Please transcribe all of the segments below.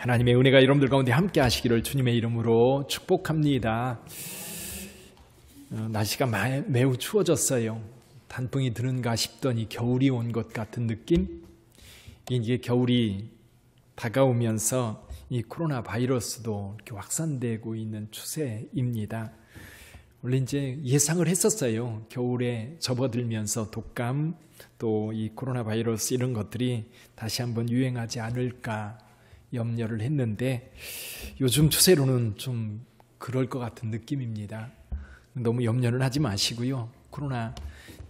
하나님의 은혜가 여러분들 가운데 함께 하시기를 주님의 이름으로 축복합니다. 날씨가 매우 추워졌어요. 단풍이 드는가 싶더니 겨울이 온 것 같은 느낌? 이게 겨울이 다가오면서 이 코로나 바이러스도 이렇게 확산되고 있는 추세입니다. 원래 이제 예상을 했었어요. 겨울에 접어들면서 독감, 또 이 코로나 바이러스 이런 것들이 다시 한번 유행하지 않을까 염려를 했는데 요즘 추세로는 좀 그럴 것 같은 느낌입니다. 너무 염려는 하지 마시고요. 코로나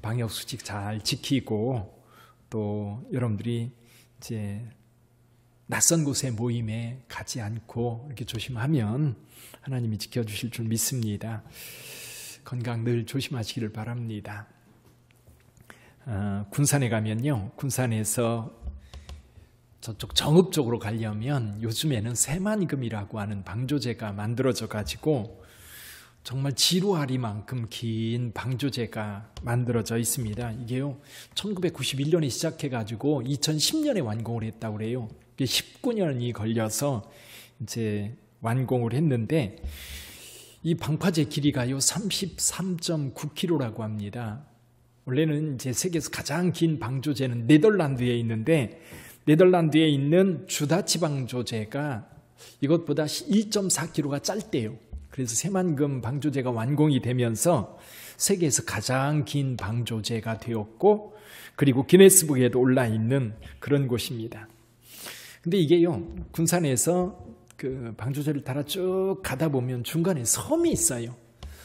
방역 수칙 잘 지키고 또 여러분들이 이제 낯선 곳에 모임에 가지 않고 이렇게 조심하면 하나님이 지켜주실 줄 믿습니다. 건강 늘 조심하시기를 바랍니다. 군산에 가면요, 군산에서 저쪽 정읍 쪽으로 가려면 요즘에는 새만금이라고 하는 방조제가 만들어져 가지고 정말 지루하리만큼 긴 방조제가 만들어져 있습니다. 이게요 1991년에 시작해 가지고 2010년에 완공을 했다고 그래요. 이게 19년이 걸려서 이제 완공을 했는데 이 방파제 길이가요 33.9km라고 합니다. 원래는 이제 세계에서 가장 긴 방조제는 네덜란드에 있는데 네덜란드에 있는 주다치 방조제가 이것보다 1.4km가 짧대요. 그래서 새만금 방조제가 완공이 되면서 세계에서 가장 긴 방조제가 되었고 그리고 기네스북에도 올라 있는 그런 곳입니다. 근데 이게요 군산에서 그 방조제를 따라 쭉 가다 보면 중간에 섬이 있어요.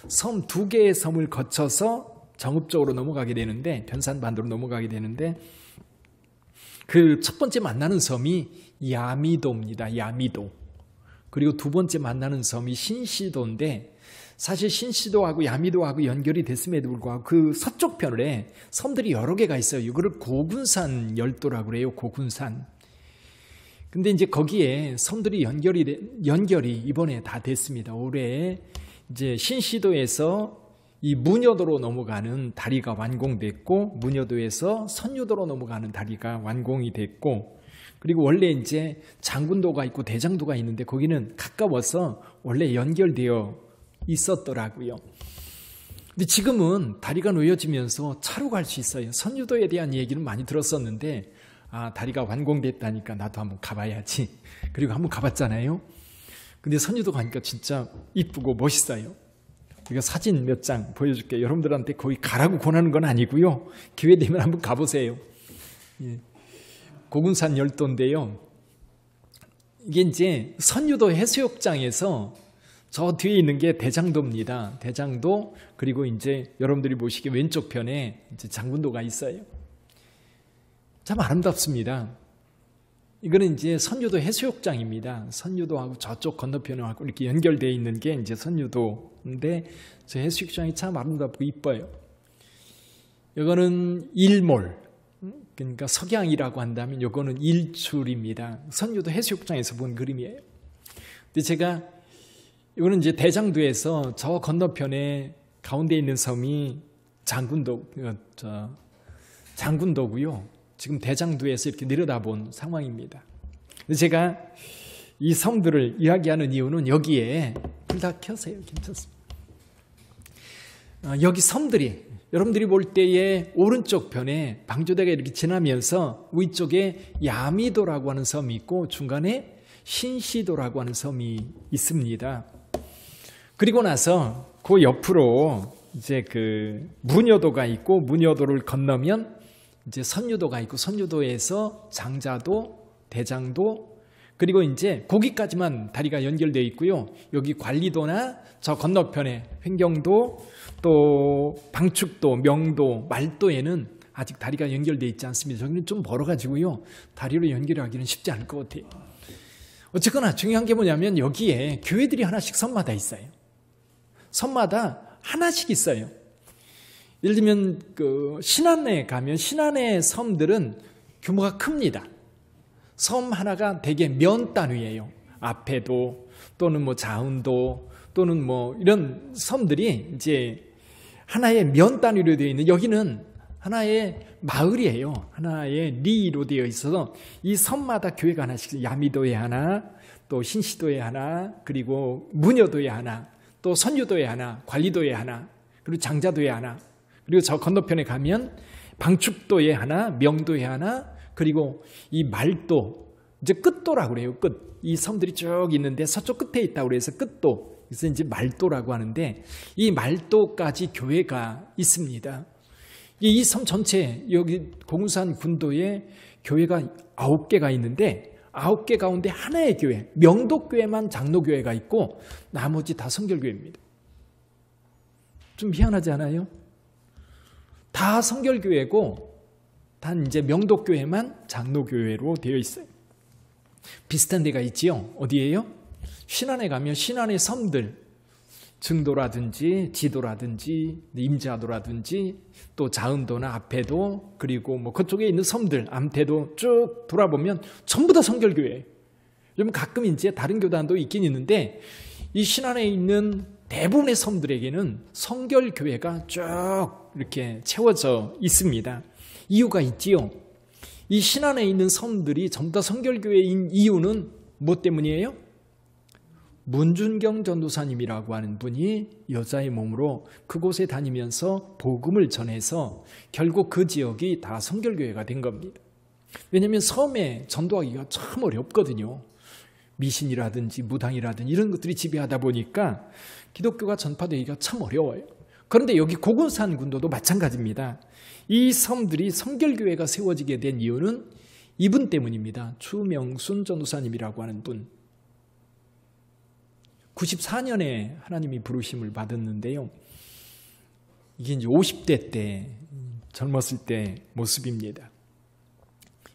섬 2개의 섬을 거쳐서 정읍 쪽으로 넘어가게 되는데 변산반도로 넘어가게 되는데 그 첫 번째 만나는 섬이 야미도입니다. 야미도. 그리고 두 번째 만나는 섬이 신시도인데 사실 신시도하고 야미도하고 연결이 됐음에도 불구하고 그 서쪽 편에 섬들이 여러 개가 있어요. 이거를 고군산 열도라고 그래요. 고군산. 근데 이제 거기에 섬들이 연결이 이번에 다 됐습니다. 올해 이제 신시도에서 이 문여도로 넘어가는 다리가 완공됐고 문여도에서 선유도로 넘어가는 다리가 완공이 됐고 그리고 원래 이제 장군도가 있고 대장도가 있는데 거기는 가까워서 원래 연결되어 있었더라고요. 근데 지금은 다리가 놓여지면서 차로 갈 수 있어요. 선유도에 대한 얘기는 많이 들었었는데 다리가 완공됐다니까 나도 한번 가봐야지. 그리고 한번 가봤잖아요. 근데 선유도 가니까 진짜 이쁘고 멋있어요. 이거 사진 몇 장 보여줄게요. 여러분들한테 거기 가라고 권하는 건 아니고요. 기회 되면 한번 가보세요. 예. 고군산 열도인데요. 이게 이제 선유도 해수욕장에서 저 뒤에 있는 게 대장도입니다. 대장도 그리고 이제 여러분들이 보시기에 왼쪽 편에 이제 장군도가 있어요. 참 아름답습니다. 이거는 이제 선유도 해수욕장입니다. 선유도하고 저쪽 건너편하고 이렇게 연결되어 있는 게 이제 선유도인데 저 해수욕장이 참 아름답고 이뻐요. 이거는 일몰, 그러니까 석양이라고 한다면 이거는 일출입니다. 선유도 해수욕장에서 본 그림이에요. 근데 이거는 이제 대장도에서 저 건너편에 가운데 있는 섬이 장군도고요. 지금 대장도에서 이렇게 내려다본 상황입니다. 제가 이 섬들을 이야기하는 이유는 여기에 불 다 켜세요. 괜찮습니다. 여기 섬들이 여러분들이 볼 때에 오른쪽 편에 방조대가 이렇게 지나면서 위쪽에 야미도라고 하는 섬이 있고 중간에 신시도라고 하는 섬이 있습니다. 그리고 나서 그 옆으로 이제 그 문여도가 있고 문여도를 건너면 이제 선유도가 있고 선유도에서 장자도, 대장도 그리고 이제 거기까지만 다리가 연결되어 있고요. 여기 관리도나 저 건너편에 횡경도 또 방축도, 명도, 말도에는 아직 다리가 연결되어 있지 않습니다. 저기는 좀 멀어가지고요. 다리로 연결하기는 쉽지 않을 것 같아요. 어쨌거나 중요한 게 뭐냐면 여기에 교회들이 하나씩 섬마다 있어요. 섬마다 하나씩 있어요. 예를 들면 그 신안에 가면 신안의 섬들은 규모가 큽니다. 섬 하나가 대개 면 단위예요. 앞에도 또는 뭐 자운도 또는 뭐 이런 섬들이 이제 하나의 면 단위로 되어 있는 여기는 하나의 마을이에요. 하나의 리로 되어 있어서 이 섬마다 교회가 하나씩, 야미도에 하나, 또 신시도에 하나, 그리고 문여도에 하나, 또 선유도에 하나, 관리도에 하나, 그리고 장자도에 하나, 그리고 저 건너편에 가면 방축도에 하나, 명도에 하나, 그리고 이 말도, 이제 끝도라고 그래요. 끝. 이 섬들이 쭉 있는데 서쪽 끝에 있다고 그래서 끝도. 그래서 이제 말도라고 하는데 이 말도까지 교회가 있습니다. 이 섬 전체, 여기 공산 군도에 교회가 9개가 있는데 9개 가운데 하나의 교회, 명도교회만 장로교회가 있고 나머지 다 성결교회입니다. 좀 희한하지 않아요? 다 성결교회고 단 이제 명도교회만 장로교회로 되어 있어요. 비슷한 데가 있지요. 어디예요? 신안에 가면 신안의 섬들, 증도라든지 지도라든지 임자도라든지 또 자은도나 앞에도, 그리고 뭐 그쪽에 있는 섬들, 암태도 쭉 돌아보면 전부 다 성결교회예요. 여러분 가끔 이제 다른 교단도 있긴 있는데 이 신안에 있는 대부분의 섬들에게는 성결교회가 쭉 이렇게 채워져 있습니다. 이유가 있지요. 이 신안에 있는 섬들이 전부 다 성결교회인 이유는 무엇 때문이에요? 문준경 전도사님이라고 하는 분이 여자의 몸으로 그곳에 다니면서 복음을 전해서 결국 그 지역이 다 성결교회가 된 겁니다. 왜냐하면 섬에 전도하기가 참 어렵거든요. 미신이라든지 무당이라든지 이런 것들이 지배하다 보니까 기독교가 전파되기가 참 어려워요. 그런데 여기 고군산 군도도 마찬가지입니다. 이 섬들이 성결교회가 세워지게 된 이유는 이분 때문입니다. 추명순 전도사님이라고 하는 분. 94년에 하나님이 부르심을 받았는데요. 이게 이제 50대 때, 젊었을 때 모습입니다.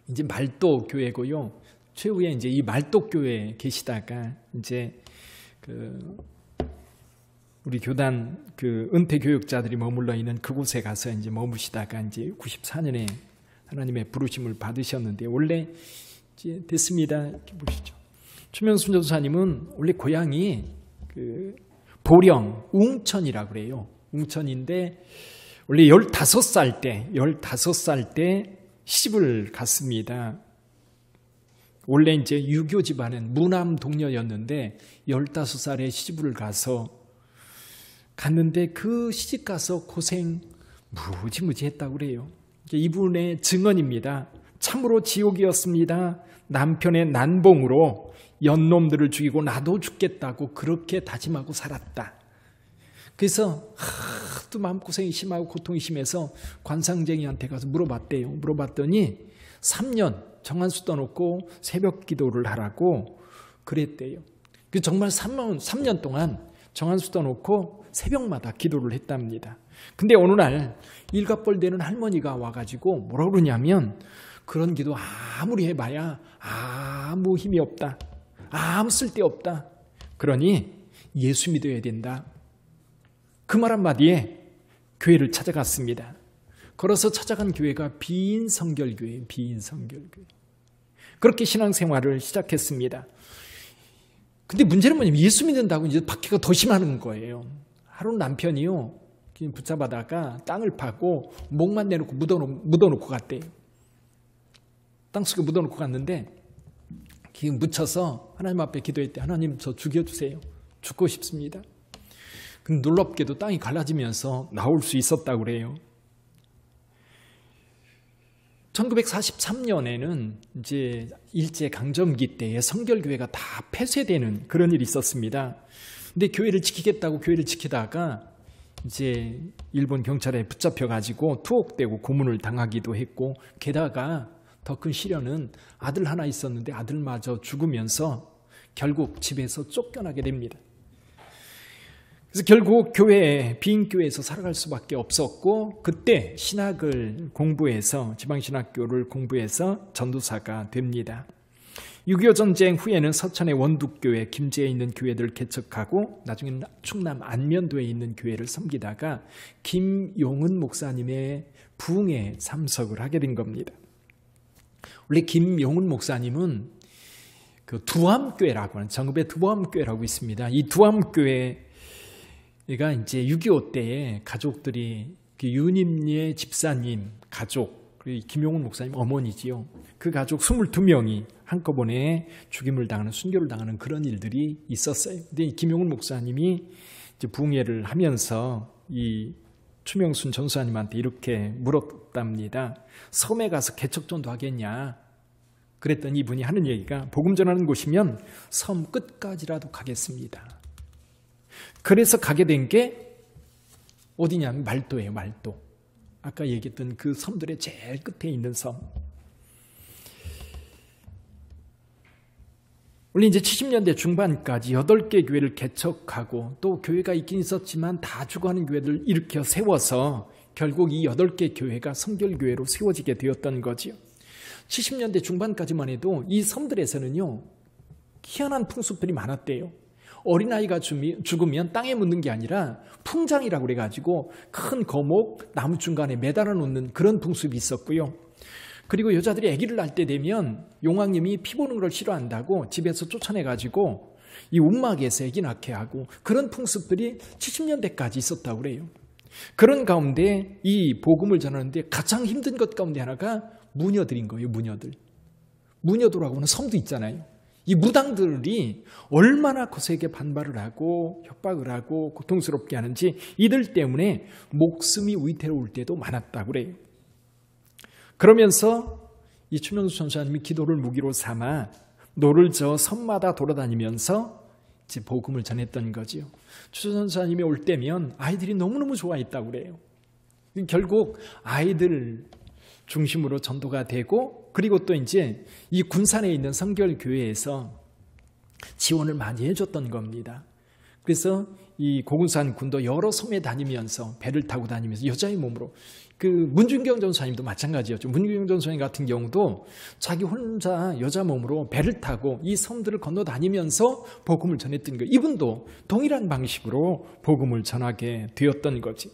이제 말도 교회고요. 최후에 이제 이 말도 교회에 계시다가 이제 우리 교단 은퇴 교육자들이 머물러 있는 그곳에 가서 이제 머무시다가 이제 94년에 하나님의 부르심을 받으셨는데 원래 이제 됐습니다. 이렇게 보시죠. 추명순 전도사님은 원래 고향이 보령 웅천이라고 그래요. 웅천인데 원래 15살 때 시집을 갔습니다. 원래 이제 유교 집안은 무남 동녀였는데 15살에 시집을 갔는데 그 시집 가서 고생 무지무지 했다고 그래요. 이분의 증언입니다. 참으로 지옥이었습니다. 남편의 난봉으로 연놈들을 죽이고 나도 죽겠다고 그렇게 다짐하고 살았다. 그래서 하도 마음고생이 심하고 고통이 심해서 관상쟁이한테 가서 물어봤대요. 물어봤더니 3년 정한수 떠놓고 새벽 기도를 하라고 그랬대요. 정말 3년 동안 정한수 떠놓고 새벽마다 기도를 했답니다. 근데 어느 날 일갑벌되는 할머니가 와가지고 뭐라고 그러냐면 그런 기도 아무리 해봐야 아무 힘이 없다. 아무 쓸데없다. 그러니 예수 믿어야 된다. 그 말 한마디에 교회를 찾아갔습니다. 걸어서 찾아간 교회가 비인성결교회. 그렇게 신앙생활을 시작했습니다. 근데 문제는 뭐냐면 예수 믿는다고 이제 박해가 더 심하는 거예요. 하루 남편이요 붙잡아다가 땅을 파고 목만 내놓고 묻어놓고 갔대요. 땅속에 묻어놓고 갔는데 묻혀서 하나님 앞에 기도했대. 하나님 저 죽여주세요. 죽고 싶습니다. 근데 놀랍게도 땅이 갈라지면서 나올 수 있었다고 그래요. 1943년에는 이제 일제강점기 때에 성결교회가 다 폐쇄되는 그런 일이 있었습니다. 근데 교회를 지키겠다고 교회를 지키다가 이제 일본 경찰에 붙잡혀가지고 투옥되고 고문을 당하기도 했고, 게다가 더 큰 시련은 아들 하나 있었는데 아들마저 죽으면서 결국 집에서 쫓겨나게 됩니다. 그래서 결국 빈교회에서 살아갈 수밖에 없었고, 그때 신학을 공부해서 지방신학교를 공부해서 전도사가 됩니다. 6.25 전쟁 후에는 서천의 원둑교회, 김제에 있는 교회들을 개척하고 나중에는 충남 안면도에 있는 교회를 섬기다가 김용은 목사님의 부흥에 참석을 하게 된 겁니다. 원래 김용은 목사님은 그 두암교회라고 하는 정읍의 두암교회라고 있습니다. 이 두암교회가 이제 6.25 때에 가족들이 그 유님예 집사님 가족, 그리고 김용훈 목사님 어머니지요. 그 가족 22명이 한꺼번에 죽임을 당하는, 순교를 당하는 그런 일들이 있었어요. 근데 김용훈 목사님이 이제 부흥회를 하면서 이 추명순 전수사님한테 이렇게 물었답니다. 섬에 가서 개척전도 하겠냐? 그랬더니 이분이 하는 얘기가, 복음 전하는 곳이면 섬 끝까지라도 가겠습니다. 그래서 가게 된 게 어디냐면 말도예요. 말도. 아까 얘기했던 그 섬들의 제일 끝에 있는 섬. 원래 이제 70년대 중반까지 8개 교회를 개척하고, 또 교회가 있긴 있었지만 다 죽어가는 교회를 일으켜 세워서 결국 이 8개 교회가 성결교회로 세워지게 되었던 거지요. 70년대 중반까지만 해도 이 섬들에서는요, 희한한 풍습들이 많았대요. 어린아이가 죽으면 땅에 묻는 게 아니라 풍장이라고 그래가지고 큰 거목 나무 중간에 매달아 놓는 그런 풍습이 있었고요. 그리고 여자들이 아기를 낳을 때 되면 용왕님이 피 보는 걸 싫어한다고 집에서 쫓아내가지고 이 움막에서 아기 낳게 하고, 그런 풍습들이 70년대까지 있었다고 그래요. 그런 가운데 이 복음을 전하는데 가장 힘든 것 가운데 하나가 무녀들인 거예요. 무녀들. 무녀들하고 하는 섬도 있잖아요. 이 무당들이 얼마나 거세게 반발을 하고 협박을 하고 고통스럽게 하는지 이들 때문에 목숨이 위태로울 때도 많았다고 그래요. 그러면서 이 추명수 전사님이 기도를 무기로 삼아 노를 저어 섬마다 돌아다니면서 이제 복음을 전했던 거지요. 추 전사님이 올 때면 아이들이 너무너무 좋아했다고 그래요. 결국 아이들 중심으로 전도가 되고, 그리고 또 이제 이 군산에 있는 성결교회에서 지원을 많이 해줬던 겁니다. 그래서 이 고군산 군도 여러 섬에 다니면서, 배를 타고 다니면서 여자의 몸으로, 그 문준경 전사님도 마찬가지였죠. 문준경 전사님 같은 경우도 자기 혼자 여자 몸으로 배를 타고 이 섬들을 건너 다니면서 복음을 전했던 거예요. 이분도 동일한 방식으로 복음을 전하게 되었던 거지.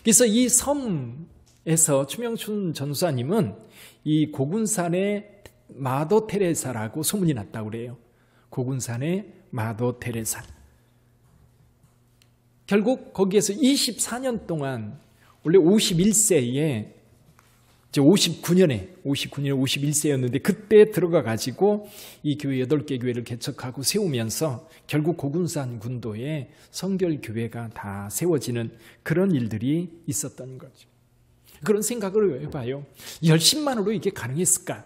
그래서 이 섬에서 추명춘 전사님은 이 고군산의 마더 테레사라고 소문이 났다고 그래요. 고군산의 마더 테레사. 결국 거기에서 24년 동안, 원래 51세에 이제 59년에 51세였는데 그때 들어가 가지고 이 교회 8개 교회를 개척하고 세우면서 결국 고군산 군도에 성결교회가 다 세워지는 그런 일들이 있었던 거죠. 그런 생각을 해봐요. 열심만으로 이게 가능했을까?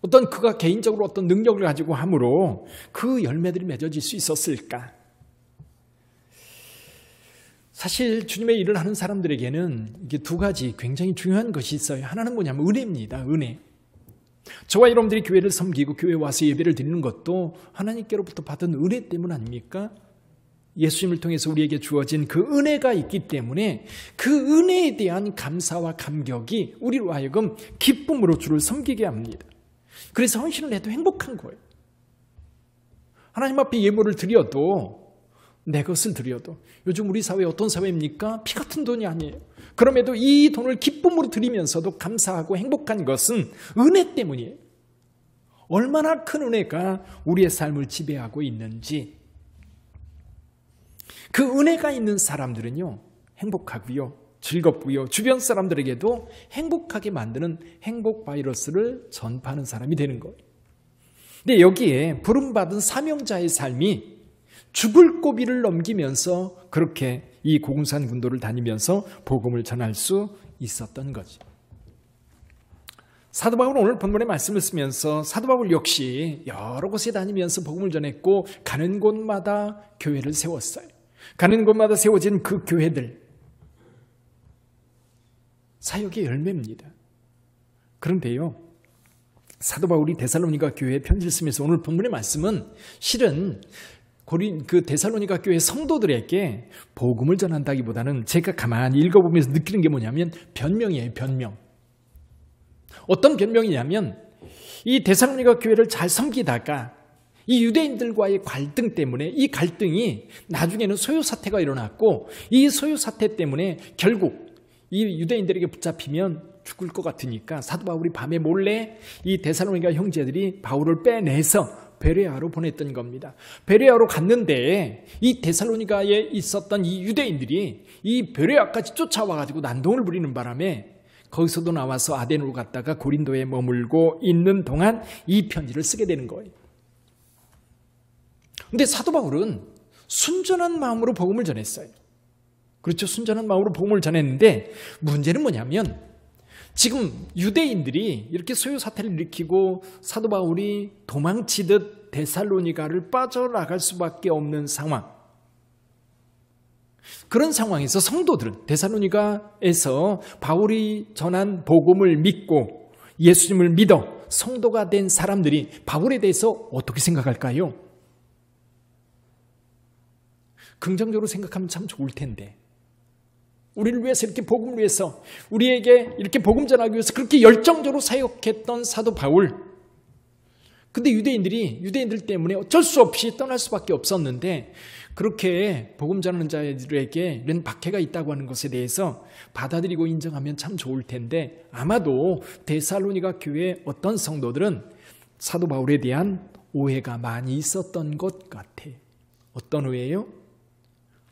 어떤 그가 개인적으로 어떤 능력을 가지고 함으로 그 열매들이 맺어질 수 있었을까? 사실 주님의 일을 하는 사람들에게는 이게 두 가지 굉장히 중요한 것이 있어요. 하나는 뭐냐면 은혜입니다. 은혜. 저와 여러분들이 교회를 섬기고 교회에 와서 예배를 드리는 것도 하나님께로부터 받은 은혜 때문 아닙니까? 예수님을 통해서 우리에게 주어진 그 은혜가 있기 때문에 그 은혜에 대한 감사와 감격이 우리로 하여금 기쁨으로 주를 섬기게 합니다. 그래서 헌신을 해도 행복한 거예요. 하나님 앞에 예물을 드려도, 내 것을 드려도, 요즘 우리 사회 어떤 사회입니까? 피 같은 돈이 아니에요. 그럼에도 이 돈을 기쁨으로 드리면서도 감사하고 행복한 것은 은혜 때문이에요. 얼마나 큰 은혜가 우리의 삶을 지배하고 있는지. 그 은혜가 있는 사람들은요, 행복하고요, 즐겁고요, 주변 사람들에게도 행복하게 만드는 행복 바이러스를 전파하는 사람이 되는 거예요. 근데 여기에 부름받은 사명자의 삶이 죽을 고비를 넘기면서 그렇게 이 고군산 군도를 다니면서 복음을 전할 수 있었던 거죠. 사도 바울은 오늘 본문의 말씀을 쓰면서 사도 바울 역시 여러 곳에 다니면서 복음을 전했고 가는 곳마다 교회를 세웠어요. 가는 곳마다 세워진 그 교회들, 사역의 열매입니다. 그런데요, 사도 바울이 데살로니가 교회에 편지를 쓰면서 오늘 본문의 말씀은 실은 그 데살로니가 교회 성도들에게 복음을 전한다기보다는 제가 가만히 읽어보면서 느끼는 게 뭐냐면 변명이에요. 변명. 어떤 변명이냐면 이 데살로니가 교회를 잘 섬기다가 이 유대인들과의 갈등 때문에, 이 갈등이 나중에는 소요사태가 일어났고 이 소요사태 때문에 결국 이 유대인들에게 붙잡히면 죽을 것 같으니까 사도 바울이 밤에 몰래 이 데살로니가 형제들이 바울을 빼내서 베레아로 보냈던 겁니다. 베레아로 갔는데 이 데살로니가에 있었던 이 유대인들이 이 베레아까지 쫓아와가지고 난동을 부리는 바람에 거기서도 나와서 아덴으로 갔다가 고린도에 머물고 있는 동안 이 편지를 쓰게 되는 거예요. 근데 사도 바울은 순전한 마음으로 복음을 전했어요. 그렇죠. 순전한 마음으로 복음을 전했는데 문제는 뭐냐면 지금 유대인들이 이렇게 소요 사태를 일으키고 사도 바울이 도망치듯 데살로니가를 빠져나갈 수밖에 없는 상황. 그런 상황에서 성도들은 데살로니가에서 바울이 전한 복음을 믿고 예수님을 믿어 성도가 된 사람들이 바울에 대해서 어떻게 생각할까요? 긍정적으로 생각하면 참 좋을 텐데 우리를 위해서 이렇게 복음을 위해서 우리에게 이렇게 복음 전하기 위해서 그렇게 열정적으로 사역했던 사도 바울. 근데 유대인들 때문에 어쩔 수 없이 떠날 수밖에 없었는데 그렇게 복음 전하는 자들에게 이런 박해가 있다고 하는 것에 대해서 받아들이고 인정하면 참 좋을 텐데 아마도 데살로니가 교회의 어떤 성도들은 사도 바울에 대한 오해가 많이 있었던 것 같아. 어떤 오해요?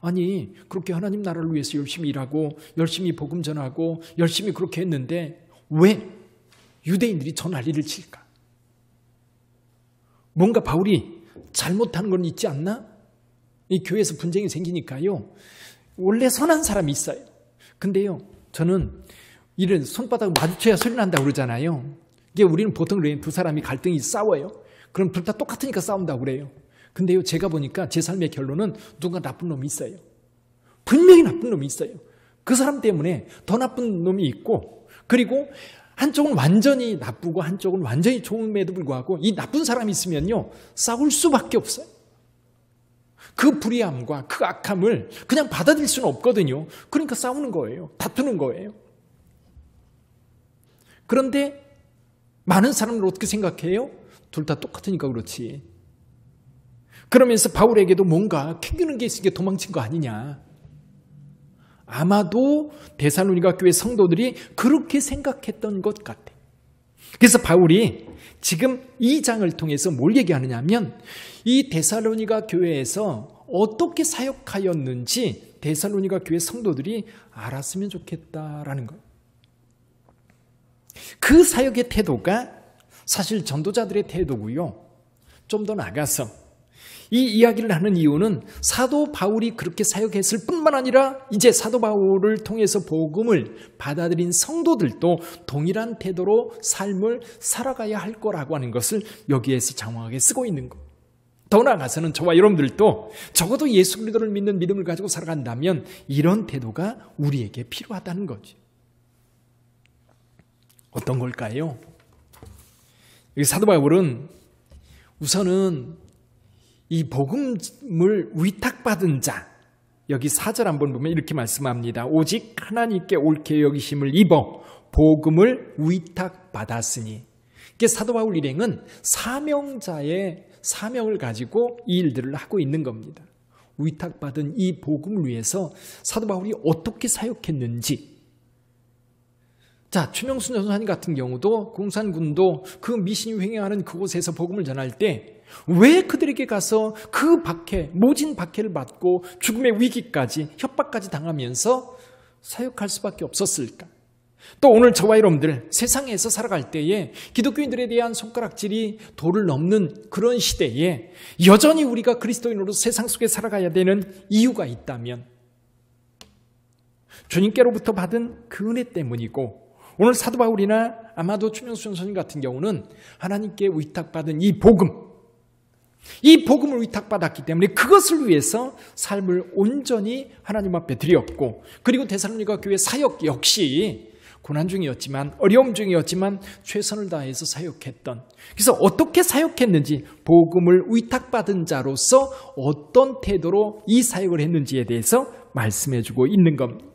아니 그렇게 하나님 나라를 위해서 열심히 일하고 열심히 복음 전하고 열심히 그렇게 했는데 왜 유대인들이 저 난리를 칠까? 뭔가 바울이 잘못하는 건 있지 않나? 이 교회에서 분쟁이 생기니까요. 원래 선한 사람이 있어요. 근데요 저는 이런 손바닥 마주쳐야 소리 난다고 그러잖아요. 이게 우리는 보통 그래요. 두 사람이 갈등이 싸워요. 그럼 둘 다 똑같으니까 싸운다고 그래요. 근데요 제가 보니까 제 삶의 결론은 누가 나쁜 놈이 있어요. 분명히 나쁜 놈이 있어요. 그 사람 때문에 더 나쁜 놈이 있고 그리고 한쪽은 완전히 나쁘고 한쪽은 완전히 좋음에도 불구하고 이 나쁜 사람이 있으면요 싸울 수밖에 없어요. 그 불의함과 그 악함을 그냥 받아들일 수는 없거든요. 그러니까 싸우는 거예요. 다투는 거예요. 그런데 많은 사람들 어떻게 생각해요? 둘 다 똑같으니까 그렇지. 그러면서 바울에게도 뭔가 캥기는 게 있으니까 도망친 거 아니냐. 아마도 데살로니가 교회 성도들이 그렇게 생각했던 것 같아. 그래서 바울이 지금 이 장을 통해서 뭘 얘기하느냐 하면 이 데살로니가 교회에서 어떻게 사역하였는지 데살로니가 교회 성도들이 알았으면 좋겠다라는 거예요. 그 사역의 태도가 사실 전도자들의 태도고요. 좀 더 나가서 이 이야기를 하는 이유는 사도 바울이 그렇게 사역했을 뿐만 아니라 이제 사도 바울을 통해서 복음을 받아들인 성도들도 동일한 태도로 삶을 살아가야 할 거라고 하는 것을 여기에서 장황하게 쓰고 있는 것. 더 나아가서는 저와 여러분들도 적어도 예수 그리스도를 믿는 믿음을 가지고 살아간다면 이런 태도가 우리에게 필요하다는 거죠. 어떤 걸까요? 여기 사도 바울은 우선은 이 복음을 위탁받은 자, 여기 4절 한번 보면 이렇게 말씀합니다. 오직 하나님께 옳게 여기심을 입어 복음을 위탁받았으니. 이게 사도 바울 일행은 사명자의 사명을 가지고 이 일들을 하고 있는 겁니다. 위탁받은 이 복음을 위해서 사도 바울이 어떻게 사역했는지. 자, 추명순 전사님 같은 경우도 공산군도 그 미신이 횡행하는 그곳에서 복음을 전할 때 왜 그들에게 가서 그 박해, 모진 박해를 받고 죽음의 위기까지 협박까지 당하면서 사역할 수밖에 없었을까? 또 오늘 저와 여러분들 세상에서 살아갈 때에 기독교인들에 대한 손가락질이 도를 넘는 그런 시대에 여전히 우리가 그리스도인으로 세상 속에 살아가야 되는 이유가 있다면 주님께로부터 받은 그 은혜 때문이고 오늘 사도 바울이나 아마도 추명수 전사님 같은 경우는 하나님께 위탁받은 이 복음을 위탁받았기 때문에 그것을 위해서 삶을 온전히 하나님 앞에 드렸고 그리고 데살로니가 교회 사역 역시 고난 중이었지만 어려움 중이었지만 최선을 다해서 사역했던 그래서 어떻게 사역했는지 복음을 위탁받은 자로서 어떤 태도로 이 사역을 했는지에 대해서 말씀해주고 있는 겁니다.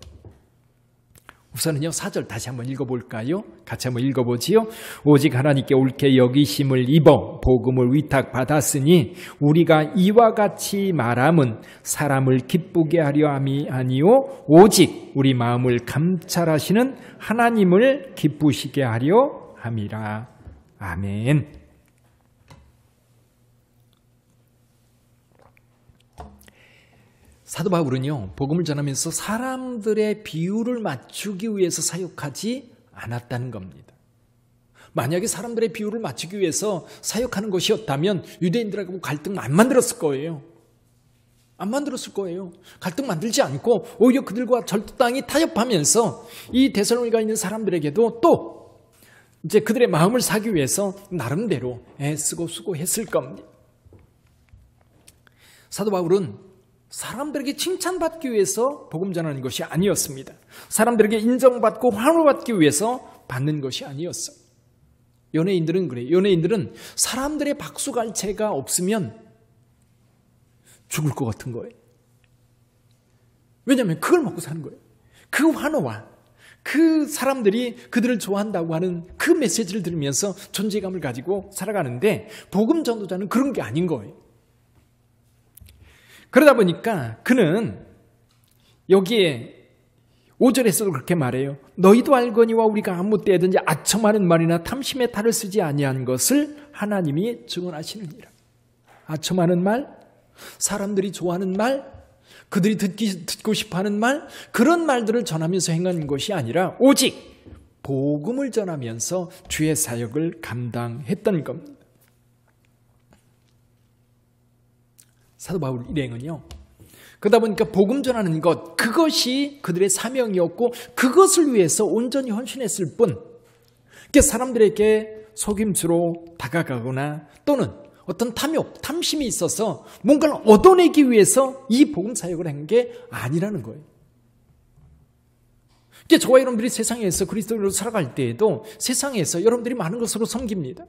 우선은요 4절 다시 한번 읽어볼까요? 같이 한번 읽어보지요. 오직 하나님께 옳게 여기심을 입어 복음을 위탁받았으니 우리가 이와 같이 말함은 사람을 기쁘게 하려 함이 아니요 오직 우리 마음을 감찰하시는 하나님을 기쁘시게 하려 함이라. 아멘. 사도 바울은요, 복음을 전하면서 사람들의 비율을 맞추기 위해서 사역하지 않았다는 겁니다. 만약에 사람들의 비율을 맞추기 위해서 사역하는 것이었다면 유대인들하고 갈등 안 만들었을 거예요. 안 만들었을 거예요. 갈등 만들지 않고 오히려 그들과 절도당이 타협하면서 이 데살로니가에 있는 사람들에게도 또 이제 그들의 마음을 사기 위해서 나름대로 애쓰고 수고했을 겁니다. 사도 바울은 사람들에게 칭찬받기 위해서 복음 전하는 것이 아니었습니다. 사람들에게 인정받고 환호받기 위해서 받는 것이 아니었어요. 연예인들은 그래요. 연예인들은 사람들의 박수갈채가 없으면 죽을 것 같은 거예요. 왜냐하면 그걸 먹고 사는 거예요. 그 환호와 그 사람들이 그들을 좋아한다고 하는 그 메시지를 들으면서 존재감을 가지고 살아가는데 복음 전도자는 그런 게 아닌 거예요. 그러다 보니까 그는 여기에 5절에서도 그렇게 말해요. 너희도 알거니와 우리가 아무 때든지 아첨하는 말이나 탐심의 탈을 쓰지 아니한 것을 하나님이 증언하시느니라. 아첨하는 말, 사람들이 좋아하는 말, 그들이 듣고 싶어하는 말, 그런 말들을 전하면서 행하는 것이 아니라 오직 복음을 전하면서 주의 사역을 감당했던 겁니다. 사도 바울 일행은요, 그러다 보니까 복음 전하는 것, 그것이 그들의 사명이었고 그것을 위해서 온전히 헌신했을 뿐, 사람들에게 속임수로 다가가거나 또는 어떤 탐욕, 탐심이 있어서 뭔가를 얻어내기 위해서 이 복음 사역을 한 게 아니라는 거예요. 저와 여러분들이 세상에서 그리스도인으로 살아갈 때에도 세상에서 여러분들이 많은 것으로 섬깁니다.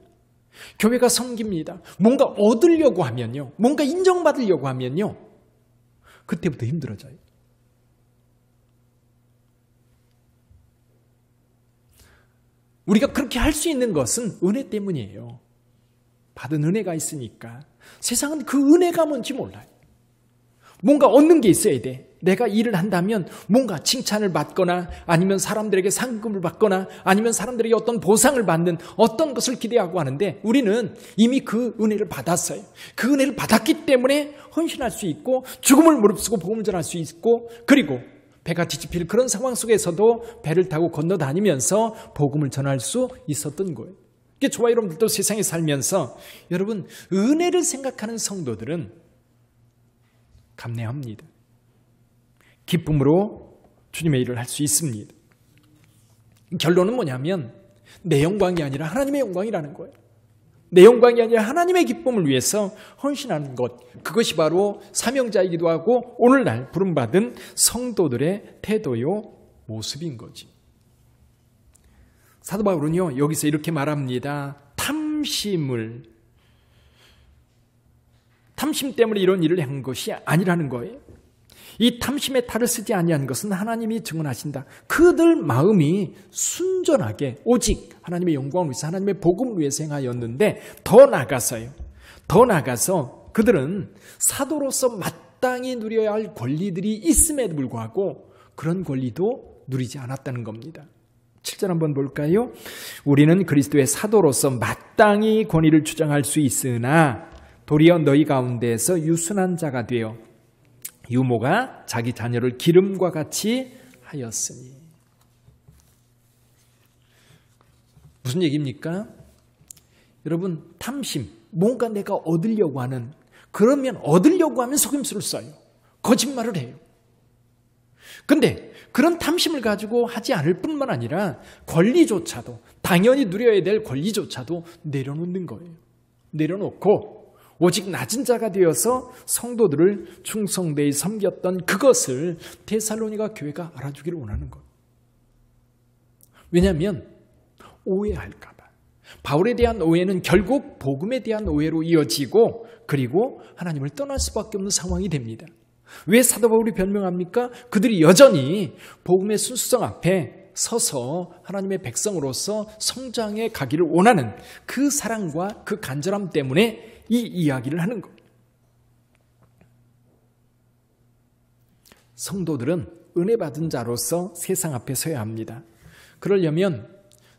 교회가 섬깁니다. 뭔가 얻으려고 하면요, 뭔가 인정받으려고 하면요, 그때부터 힘들어져요. 우리가 그렇게 할 수 있는 것은 은혜 때문이에요. 받은 은혜가 있으니까. 세상은 그 은혜가 뭔지 몰라요. 뭔가 얻는 게 있어야 돼. 내가 일을 한다면 뭔가 칭찬을 받거나 아니면 사람들에게 상금을 받거나 아니면 사람들에게 어떤 보상을 받는 어떤 것을 기대하고 하는데 우리는 이미 그 은혜를 받았어요. 그 은혜를 받았기 때문에 헌신할 수 있고 죽음을 무릅쓰고 복음을 전할 수 있고 그리고 배가 뒤집힐 그런 상황 속에서도 배를 타고 건너다니면서 복음을 전할 수 있었던 거예요. 저와 여러분들도 세상에 살면서 여러분 은혜를 생각하는 성도들은 감내합니다. 기쁨으로 주님의 일을 할 수 있습니다. 결론은 뭐냐면 내 영광이 아니라 하나님의 영광이라는 거예요. 내 영광이 아니라 하나님의 기쁨을 위해서 헌신하는 것, 그것이 바로 사명자이기도 하고 오늘날 부름받은 성도들의 태도요 모습인 거지. 사도 바울은요 여기서 이렇게 말합니다. 탐심 때문에 이런 일을 한 것이 아니라는 거예요. 이 탐심의 탈을 쓰지 아니한 것은 하나님이 증언하신다. 그들 마음이 순전하게 오직 하나님의 영광을 위해서 하나님의 복음을 위해서 행하였는데 더 나아가서 그들은 사도로서 마땅히 누려야 할 권리들이 있음에도 불구하고 그런 권리도 누리지 않았다는 겁니다. 7절 한번 볼까요? 우리는 그리스도의 사도로서 마땅히 권위를 주장할 수 있으나 도리어 너희 가운데에서 유순한 자가 되어 유모가 자기 자녀를 기름과 같이 하였으니. 무슨 얘기입니까? 여러분 탐심, 뭔가 내가 얻으려고 하는, 그러면 얻으려고 하면 속임수를 써요. 거짓말을 해요. 근데 그런 탐심을 가지고 하지 않을 뿐만 아니라 권리조차도, 당연히 누려야 될 권리조차도 내려놓는 거예요. 내려놓고 오직 낮은 자가 되어서 성도들을 충성되이 섬겼던 그것을 데살로니가 교회가 알아주기를 원하는 거예요. 왜냐하면 오해할까 봐. 바울에 대한 오해는 결국 복음에 대한 오해로 이어지고 그리고 하나님을 떠날 수밖에 없는 상황이 됩니다. 왜 사도 바울이 변명합니까? 그들이 여전히 복음의 순수성 앞에 서서 하나님의 백성으로서 성장해 가기를 원하는 그 사랑과 그 간절함 때문에 이 이야기를 하는 거예요. 성도들은 은혜 받은 자로서 세상 앞에 서야 합니다. 그러려면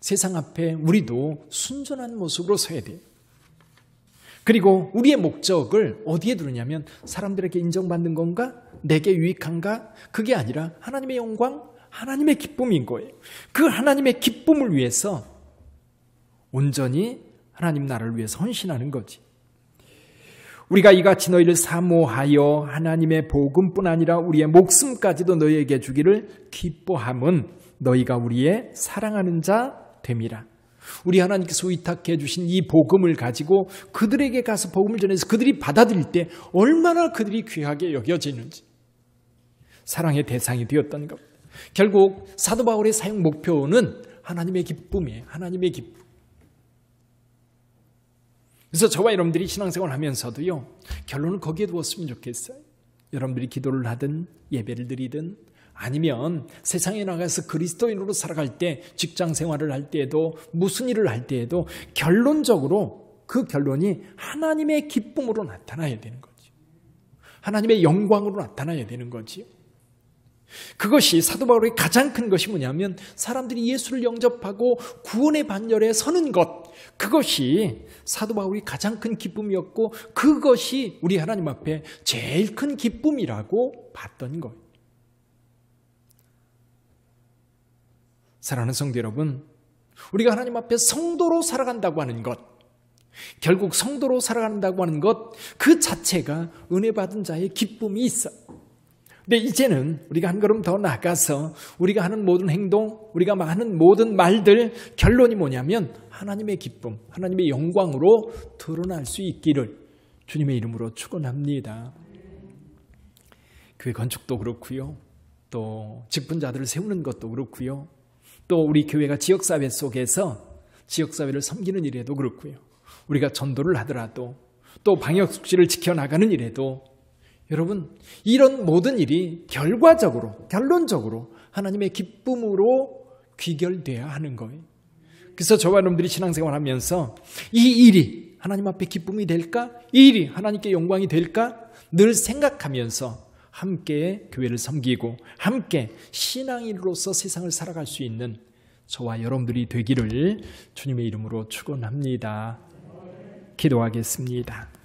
세상 앞에 우리도 순전한 모습으로 서야 돼요. 그리고 우리의 목적을 어디에 두느냐면 사람들에게 인정받는 건가? 내게 유익한가? 그게 아니라 하나님의 영광, 하나님의 기쁨인 거예요. 그 하나님의 기쁨을 위해서 온전히 하나님 나라를 위해서 헌신하는 거지. 우리가 이같이 너희를 사모하여 하나님의 복음뿐 아니라 우리의 목숨까지도 너희에게 주기를 기뻐함은 너희가 우리의 사랑하는 자 됨이라. 우리 하나님께서 위탁해 주신 이 복음을 가지고 그들에게 가서 복음을 전해서 그들이 받아들일 때 얼마나 그들이 귀하게 여겨지는지 사랑의 대상이 되었던 것. 결국 사도 바울의 사역 목표는 하나님의 기쁨이에요. 하나님의 기쁨. 그래서 저와 여러분들이 신앙생활 하면서도요, 결론은 거기에 두었으면 좋겠어요. 여러분들이 기도를 하든 예배를 드리든 아니면 세상에 나가서 그리스도인으로 살아갈 때, 직장 생활을 할 때에도 무슨 일을 할 때에도 결론적으로 그 결론이 하나님의 기쁨으로 나타나야 되는 거지. 하나님의 영광으로 나타나야 되는 거지. 그것이 사도 바울의 가장 큰 것이 뭐냐면 사람들이 예수를 영접하고 구원의 반열에 서는 것, 그것이 사도 바울이 가장 큰 기쁨이었고 그것이 우리 하나님 앞에 제일 큰 기쁨이라고 봤던 거예요. 사랑하는 성도 여러분, 우리가 하나님 앞에 성도로 살아간다고 하는 것, 결국 성도로 살아간다고 하는 것 그 자체가 은혜 받은 자의 기쁨이 있어. 근데 이제는 우리가 한 걸음 더 나가서 우리가 하는 모든 행동, 우리가 하는 모든 말들 결론이 뭐냐면 하나님의 기쁨, 하나님의 영광으로 드러날 수 있기를 주님의 이름으로 축원합니다. 교회 건축도 그렇고요. 또 직분자들을 세우는 것도 그렇고요. 또 우리 교회가 지역사회 속에서 지역사회를 섬기는 일에도 그렇고요. 우리가 전도를 하더라도 또 방역수칙을 지켜나가는 일에도 여러분, 이런 모든 일이 결론적으로 하나님의 기쁨으로 귀결돼야 하는 거예요. 그래서 저와 여러분들이 신앙생활하면서 이 일이 하나님 앞에 기쁨이 될까? 이 일이 하나님께 영광이 될까? 늘 생각하면서 함께 교회를 섬기고 함께 신앙인으로서 세상을 살아갈 수 있는 저와 여러분들이 되기를 주님의 이름으로 축원합니다. 기도하겠습니다.